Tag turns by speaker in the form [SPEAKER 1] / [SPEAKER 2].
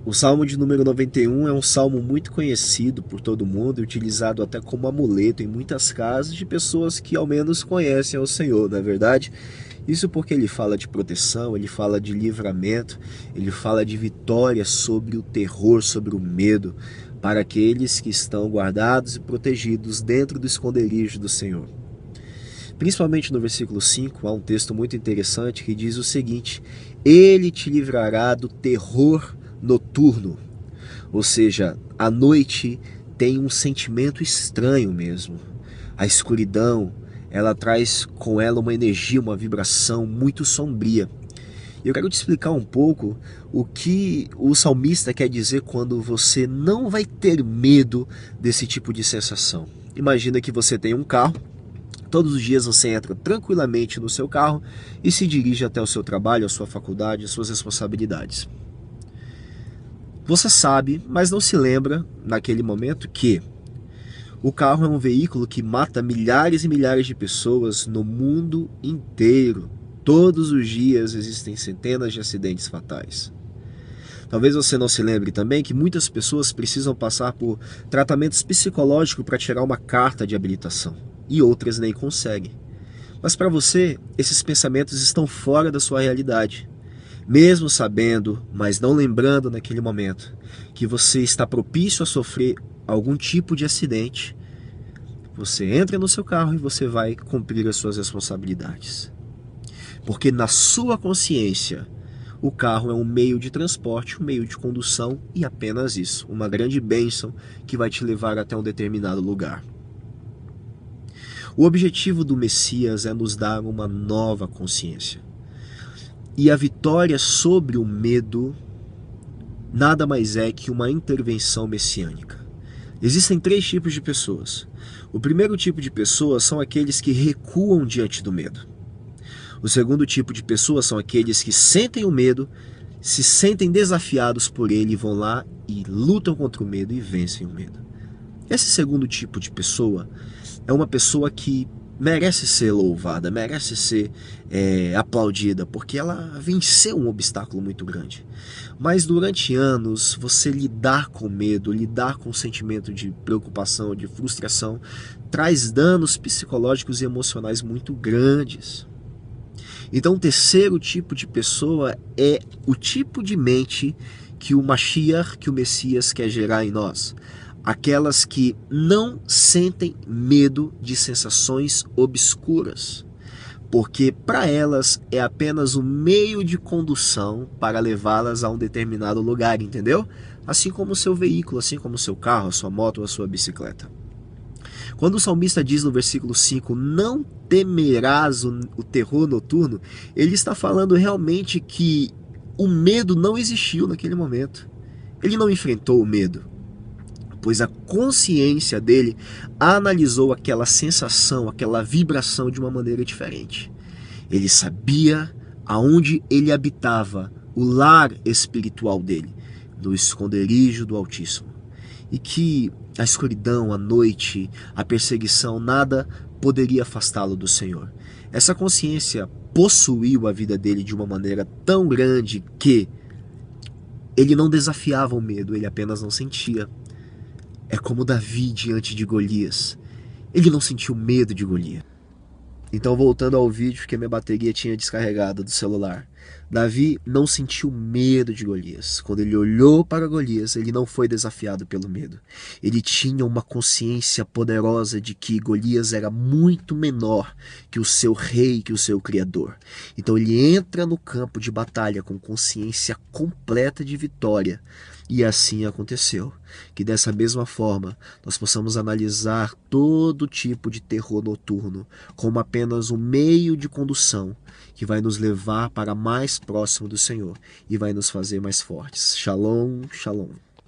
[SPEAKER 1] O Salmo de número 91 é um salmo muito conhecido por todo mundo e utilizado até como amuleto em muitas casas de pessoas que ao menos conhecem ao Senhor, não é verdade? Isso porque ele fala de proteção, ele fala de livramento, ele fala de vitória sobre o terror, sobre o medo, para aqueles que estão guardados e protegidos dentro do esconderijo do Senhor. Principalmente no versículo 5, há um texto muito interessante que diz o seguinte: Ele te livrará do terror noturno. Ou seja, a noite tem um sentimento estranho mesmo. A escuridão, ela traz com ela uma energia, uma vibração muito sombria. Eu quero te explicar um pouco o que o salmista quer dizer quando você não vai ter medo desse tipo de sensação. Imagina que você tem um carro. Todos os dias você entra tranquilamente no seu carro e se dirige até o seu trabalho, a sua faculdade, as suas responsabilidades. Você sabe, mas não se lembra naquele momento que o carro é um veículo que mata milhares e milhares de pessoas no mundo inteiro. Todos os dias existem centenas de acidentes fatais. Talvez você não se lembre também que muitas pessoas precisam passar por tratamentos psicológicos para tirar uma carta de habilitação. E outras nem conseguem. Mas para você, esses pensamentos estão fora da sua realidade. Mesmo sabendo, mas não lembrando naquele momento, que você está propício a sofrer algum tipo de acidente, você entra no seu carro e você vai cumprir as suas responsabilidades. Porque na sua consciência, o carro é um meio de transporte, um meio de condução e apenas isso, uma grande bênção que vai te levar até um determinado lugar. O objetivo do Messias é nos dar uma nova consciência. E a vitória sobre o medo nada mais é que uma intervenção messiânica. Existem 3 tipos de pessoas. O primeiro tipo de pessoas são aqueles que recuam diante do medo. O segundo tipo de pessoas são aqueles que sentem o medo, se sentem desafiados por ele e vão lá e lutam contra o medo e vencem o medo. Esse segundo tipo de pessoa é uma pessoa que merece ser louvada, merece ser aplaudida, porque ela venceu um obstáculo muito grande. Mas durante anos, você lidar com medo, lidar com o sentimento de preocupação, de frustração, traz danos psicológicos e emocionais muito grandes. Então, o terceiro tipo de pessoa é o tipo de mente que o Mashiach, que o Messias quer gerar em nós. Aquelas que não sentem medo de sensações obscuras, porque para elas é apenas um meio de condução para levá-las a um determinado lugar, entendeu? Assim como o seu veículo, assim como o seu carro, a sua moto ou a sua bicicleta. Quando o salmista diz no versículo 5, não temerás o terror noturno, ele está falando realmente que o medo não existiu naquele momento. Ele não enfrentou o medo, pois a consciência dele analisou aquela sensação, aquela vibração de uma maneira diferente. Ele sabia aonde ele habitava, o lar espiritual dele, no esconderijo do Altíssimo. E que a escuridão, a noite, a perseguição, nada poderia afastá-lo do Senhor. Essa consciência possuiu a vida dele de uma maneira tão grande que ele não desafiava o medo, ele apenas não sentia. É como Davi diante de Golias. Ele não sentiu medo de Golias. Então, voltando ao vídeo que a minha bateria tinha descarregado do celular. Davi não sentiu medo de Golias. Quando ele olhou para Golias, ele não foi desafiado pelo medo. Ele tinha uma consciência poderosa de que Golias era muito menor que o seu rei, que o seu criador. Então ele entra no campo de batalha com consciência completa de vitória. E assim aconteceu. Que dessa mesma forma nós possamos analisar todo tipo de terror noturno como apenas um meio de condução que vai nos levar para mais próximo do Senhor e vai nos fazer mais fortes. Shalom, shalom.